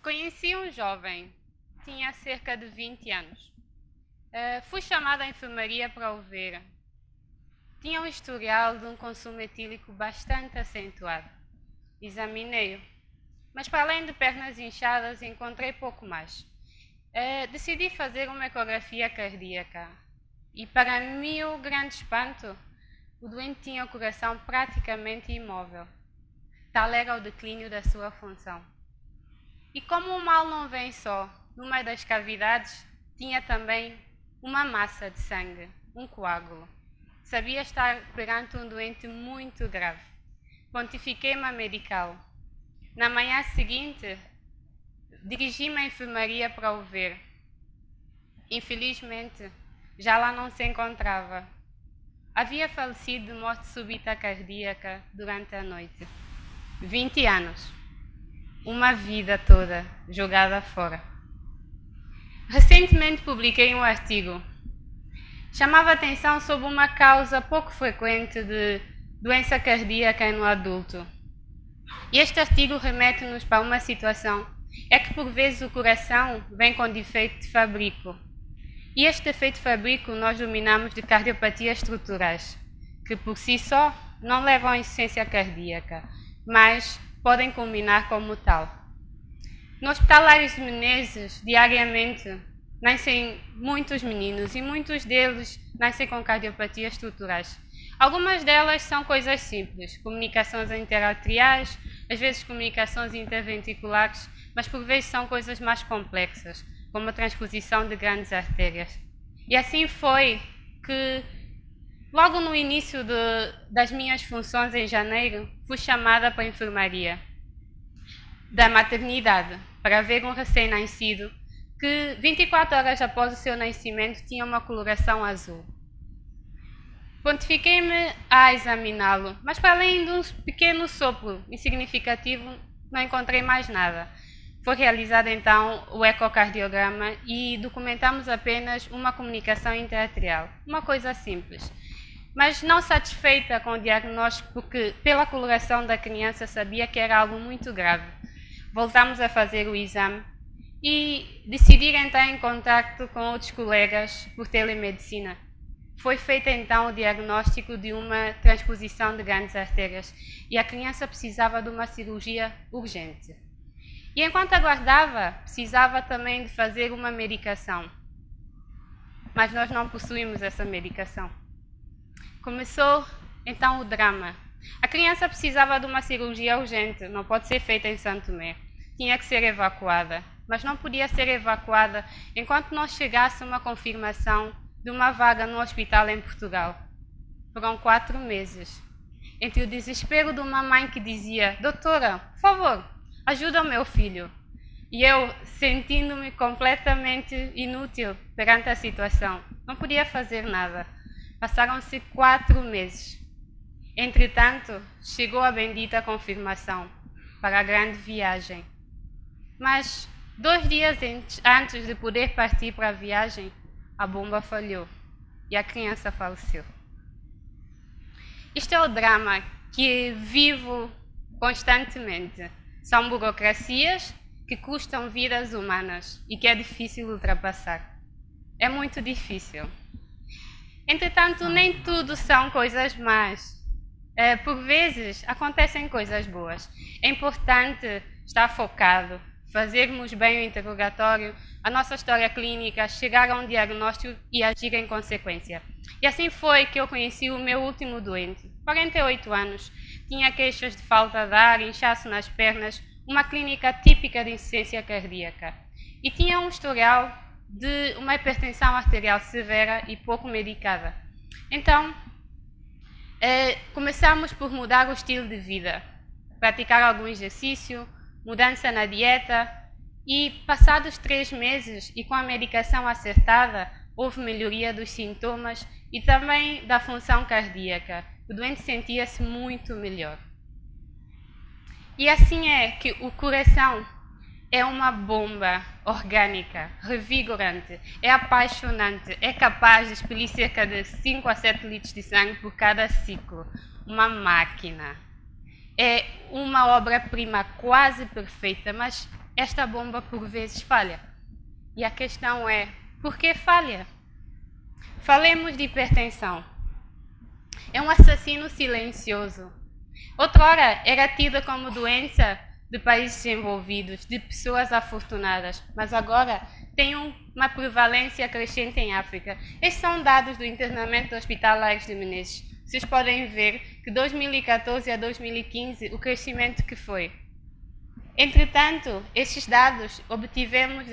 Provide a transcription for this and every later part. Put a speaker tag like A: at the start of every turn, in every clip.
A: Conheci um jovem, tinha cerca de 20 anos. Fui chamada à enfermaria para o ver. Tinha um historial de um consumo etílico bastante acentuado. Examinei-o, mas para além de pernas inchadas encontrei pouco mais. Decidi fazer uma ecografia cardíaca e, para meu grande espanto, o doente tinha o coração praticamente imóvel. Tal era o declínio da sua função. E como o mal não vem só no meio das cavidades, tinha também uma massa de sangue, um coágulo. Sabia estar perante um doente muito grave. Pontifiquei-me a medicá-lo. Na manhã seguinte, dirigi-me à enfermaria para o ver. Infelizmente, já lá não se encontrava. Havia falecido de morte súbita cardíaca durante a noite. 20 anos. Uma vida toda jogada fora. Recentemente publiquei um artigo. Chamava atenção sobre uma causa pouco frequente de doença cardíaca no adulto. E este artigo remete-nos para uma situação é que por vezes o coração vem com defeito de fabrico. E este defeito de fabrico nós denominamos de cardiopatias estruturais, que por si só não levam à insuficiência cardíaca, mas podem culminar como tal. No Hospital Aires de Menezes, diariamente, nascem muitos meninos e muitos deles nascem com cardiopatias estruturais. Algumas delas são coisas simples, comunicações interarteriais, às vezes comunicações interventriculares, mas por vezes são coisas mais complexas, como a transposição de grandes artérias. E assim foi que, logo no início das minhas funções em janeiro, fui chamada para a enfermaria da maternidade para ver um recém-nascido que 24 horas após o seu nascimento tinha uma coloração azul. Pontifiquei-me a examiná-lo, mas para além de um pequeno sopro insignificativo, não encontrei mais nada. Foi realizado então o ecocardiograma e documentamos apenas uma comunicação interarterial, uma coisa simples. Mas não satisfeita com o diagnóstico, porque pela coloração da criança sabia que era algo muito grave, voltamos a fazer o exame e decidir entrar em contato com outros colegas por telemedicina. Foi feito então o diagnóstico de uma transposição de grandes artérias e a criança precisava de uma cirurgia urgente. E enquanto aguardava, precisava também de fazer uma medicação. Mas nós não possuímos essa medicação. Começou então o drama. A criança precisava de uma cirurgia urgente, não pode ser feita em Santo Tomé. Tinha que ser evacuada, mas não podia ser evacuada enquanto não chegasse uma confirmação de uma vaga no hospital em Portugal. Foram 4 meses. Entre o desespero de uma mãe que dizia: doutora, por favor, ajuda o meu filho. E eu sentindo-me completamente inútil perante a situação. Não podia fazer nada. Passaram-se 4 meses. Entretanto, chegou a bendita confirmação para a grande viagem. Mas 2 dias antes de poder partir para a viagem, a bomba falhou e a criança faleceu. Isto é o drama que vivo constantemente. São burocracias que custam vidas humanas e que é difícil ultrapassar. É muito difícil. Entretanto, nem tudo são coisas más. Por vezes, acontecem coisas boas. É importante estar focado, fazermos bem o interrogatório, a nossa história clínica, chegar a um diagnóstico e agir em consequência. E assim foi que eu conheci o meu último doente. 48 anos, tinha queixas de falta de ar, inchaço nas pernas, uma clínica típica de insuficiência cardíaca. E tinha um historial de uma hipertensão arterial severa e pouco medicada. Então, começamos por mudar o estilo de vida, praticar algum exercício, mudança na dieta e, passados 3 meses e com a medicação acertada, houve melhoria dos sintomas e também da função cardíaca. O doente sentia-se muito melhor. E assim é que o coração é uma bomba orgânica, revigorante, é apaixonante, é capaz de expelir cerca de 5 a 7 litros de sangue por cada ciclo. Uma máquina. É uma obra-prima quase perfeita, mas esta bomba por vezes falha. E a questão é, por que falha? Falemos de hipertensão. É um assassino silencioso. Outrora era tida como doença de países desenvolvidos, de pessoas afortunadas, mas agora tem uma prevalência crescente em África. Estes são dados do internamento do Hospital Aires de Menezes. Vocês podem ver que 2014 a 2015 o crescimento que foi. Entretanto, estes dados obtivemos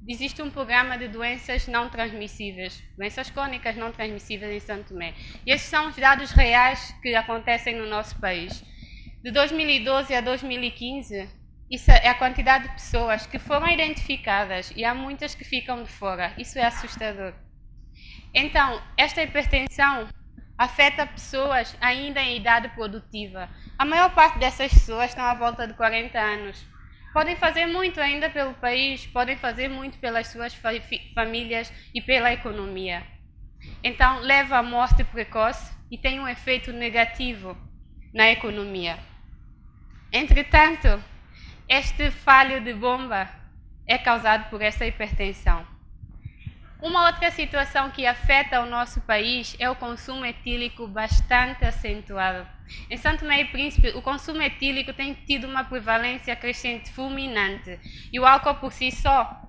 A: existe um programa de doenças não transmissíveis, doenças crônicas não transmissíveis em São Tomé. E estes são os dados reais que acontecem no nosso país. De 2012 a 2015, isso é a quantidade de pessoas que foram identificadas e há muitas que ficam de fora. Isso é assustador. Então, esta hipertensão afeta pessoas ainda em idade produtiva. A maior parte dessas pessoas estão à volta de 40 anos. Podem fazer muito ainda pelo país, podem fazer muito pelas suas famílias e pela economia. Então, leva à morte precoce e tem um efeito negativo na economia. Entretanto, este falho de bomba é causado por essa hipertensão. Uma outra situação que afeta o nosso país é o consumo etílico bastante acentuado. Em São Tomé e Príncipe, o consumo etílico tem tido uma prevalência crescente fulminante e o álcool por si só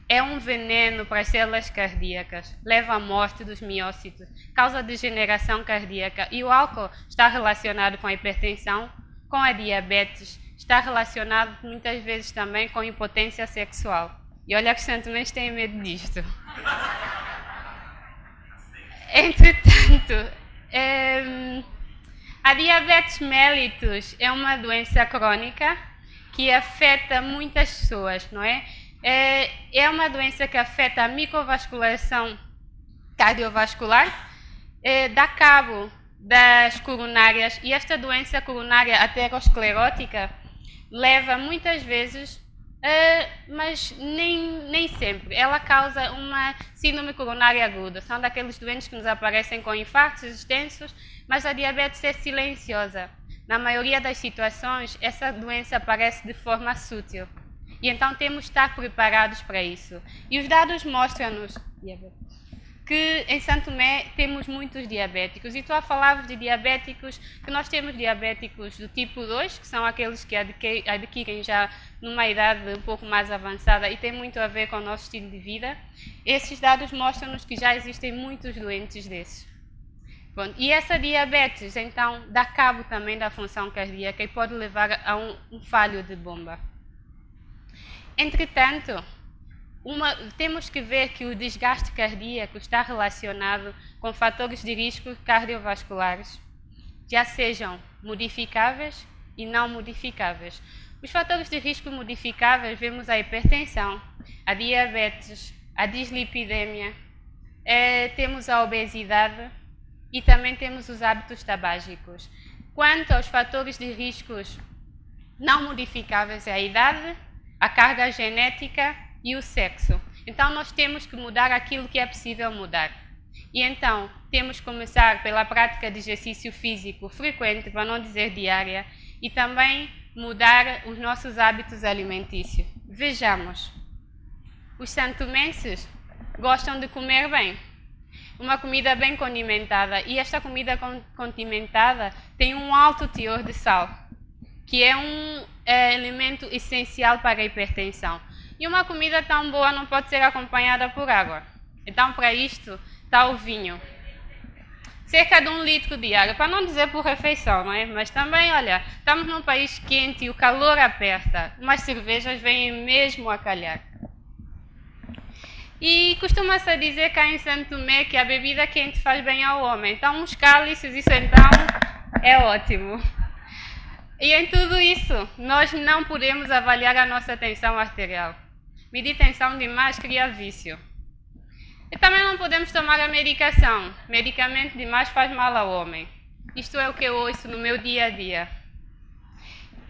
A: é um veneno para as células cardíacas, leva à morte dos miócitos, causa degeneração cardíaca e o álcool está relacionado com a hipertensão, com a diabetes, está relacionado muitas vezes também com impotência sexual. E olha que os santomenses têm medo disto. Entretanto, a diabetes mellitus é uma doença crônica que afeta muitas pessoas, não é? É uma doença que afeta a microvascularização cardiovascular, dá cabo das coronárias e esta doença coronária aterosclerótica leva muitas vezes mas nem sempre. Ela causa uma síndrome coronária aguda. São daqueles doentes que nos aparecem com infartos extensos, mas a diabetes é silenciosa. Na maioria das situações, essa doença aparece de forma sútil. E então temos de estar preparados para isso. E os dados mostram-nos que em São Tomé temos muitos diabéticos. E estou a falar de diabéticos, que nós temos diabéticos do tipo 2, que são aqueles que adquirem já numa idade um pouco mais avançada e tem muito a ver com o nosso estilo de vida. Esses dados mostram-nos que já existem muitos doentes desses. Bom, e essa diabetes, então, dá cabo também da função cardíaca e pode levar a um falho de bomba. Entretanto, temos que ver que o desgaste cardíaco está relacionado com fatores de risco cardiovasculares, já sejam modificáveis e não modificáveis. Os fatores de risco modificáveis vemos a hipertensão, a diabetes, a dislipidemia, temos a obesidade e também temos os hábitos tabágicos. Quanto aos fatores de riscos não modificáveis, é a idade, a carga genética e o sexo. Então, nós temos que mudar aquilo que é possível mudar. E então, temos que começar pela prática de exercício físico frequente, para não dizer diária, e também mudar os nossos hábitos alimentícios. Vejamos, os santomenses gostam de comer bem, uma comida bem condimentada, e esta comida condimentada tem um alto teor de sal, que é um elemento essencial para a hipertensão. E uma comida tão boa não pode ser acompanhada por água. Então, para isto, está o vinho. Cerca de 1 litro diário, para não dizer por refeição, não é? Mas também, olha, estamos num país quente e o calor aperta. Umas cervejas vêm mesmo a calhar. E costuma-se dizer cá em São Tomé que a bebida quente faz bem ao homem. Então, uns cálices, isso então é ótimo. E em tudo isso, nós não podemos avaliar a nossa tensão arterial. Medir tensão demais cria vício. E também não podemos tomar a medicação. Medicamento demais faz mal ao homem. Isto é o que eu ouço no meu dia a dia.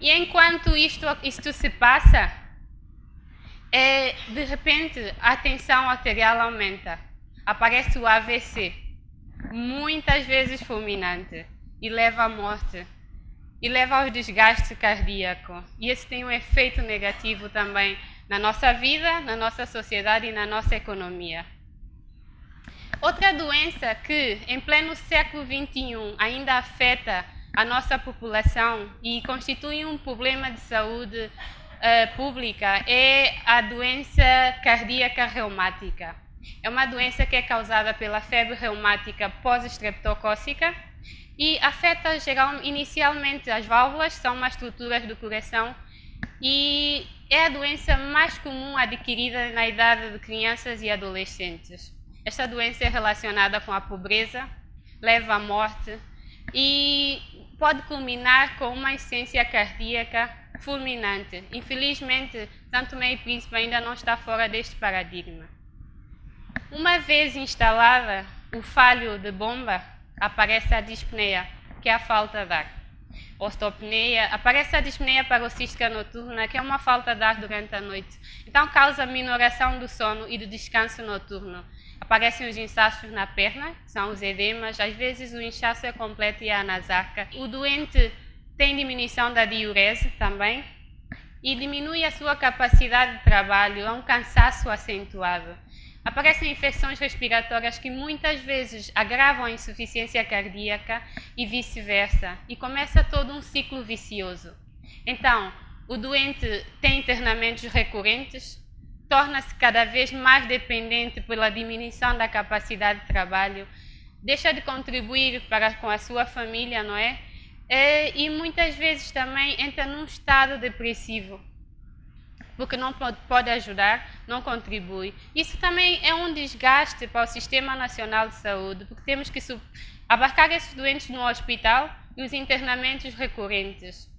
A: E enquanto isto se passa, de repente a tensão arterial aumenta. Aparece o AVC, muitas vezes fulminante, e leva à morte. e leva ao desgaste cardíaco. E isso tem um efeito negativo também na nossa vida, na nossa sociedade e na nossa economia. Outra doença que, em pleno século XXI, ainda afeta a nossa população e constitui um problema de saúde pública é a doença cardíaca reumática. É uma doença que é causada pela febre reumática pós-estreptocócica e afeta inicialmente as válvulas, são umas estruturas do coração, e é a doença mais comum adquirida na idade de crianças e adolescentes. Esta doença é relacionada com a pobreza, leva à morte e pode culminar com uma insuficiência cardíaca fulminante. Infelizmente, São Tomé e Príncipe ainda não está fora deste paradigma. Uma vez instalada o falho de bomba, aparece a dispneia, que é a falta de ar. Ostopneia, aparece a dispneia paroxística noturna, que é uma falta de ar durante a noite. Então, causa minoração do sono e do descanso noturno. Aparecem os inchaços na perna, que são os edemas, às vezes o inchaço é completo e é anasarca. O doente tem diminuição da diurese também e diminui a sua capacidade de trabalho, é um cansaço acentuado. Aparecem infecções respiratórias que muitas vezes agravam a insuficiência cardíaca e vice-versa, e começa todo um ciclo vicioso. Então, o doente tem internamentos recorrentes, torna-se cada vez mais dependente pela diminuição da capacidade de trabalho, deixa de contribuir com a sua família, não é? E muitas vezes também entra num estado depressivo, porque não pode ajudar, não contribui. Isso também é um desgaste para o Sistema Nacional de Saúde, porque temos que abarcar esses doentes no hospital e os internamentos recorrentes.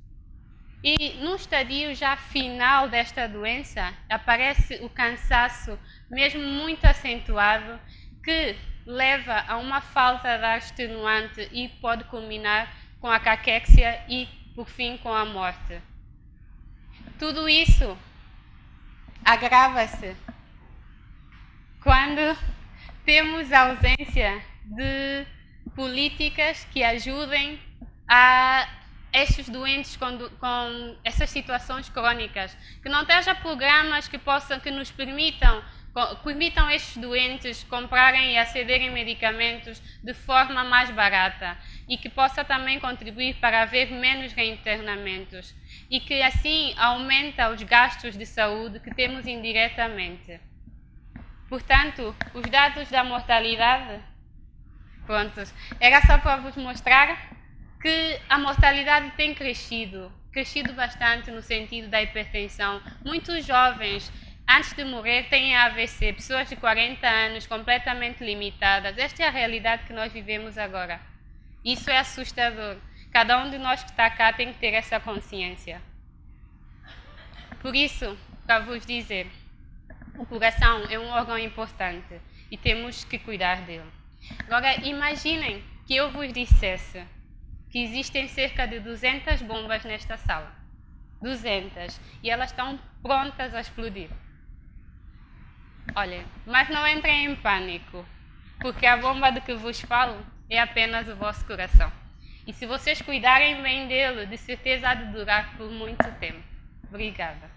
A: E no estadio já final desta doença, aparece o cansaço, mesmo muito acentuado, que leva a uma falta de ar extenuante e pode culminar com a caquexia e, por fim, com a morte. Tudo isso agrava-se quando temos a ausência de políticas que ajudem a estes doentes com essas situações crônicas, que não haja programas que nos permitam estes doentes comprarem e acederem medicamentos de forma mais barata e que possa também contribuir para haver menos reinternamentos e que assim aumenta os gastos de saúde que temos indiretamente. Portanto, os dados da mortalidade, prontos, era só para vos mostrar que a mortalidade tem crescido bastante no sentido da hipertensão. Muitos jovens, antes de morrer, têm AVC, pessoas de 40 anos completamente limitadas. Esta é a realidade que nós vivemos agora. Isso é assustador. Cada um de nós que está cá tem que ter essa consciência. Por isso, para vos dizer, o coração é um órgão importante e temos que cuidar dele. Agora, imaginem que eu vos dissesse que existem cerca de 200 bombas nesta sala. 200. E elas estão prontas a explodir. Olhem, mas não entrem em pânico, porque a bomba de que vos falo é apenas o vosso coração. E se vocês cuidarem bem dele, de certeza há de durar por muito tempo. Obrigada.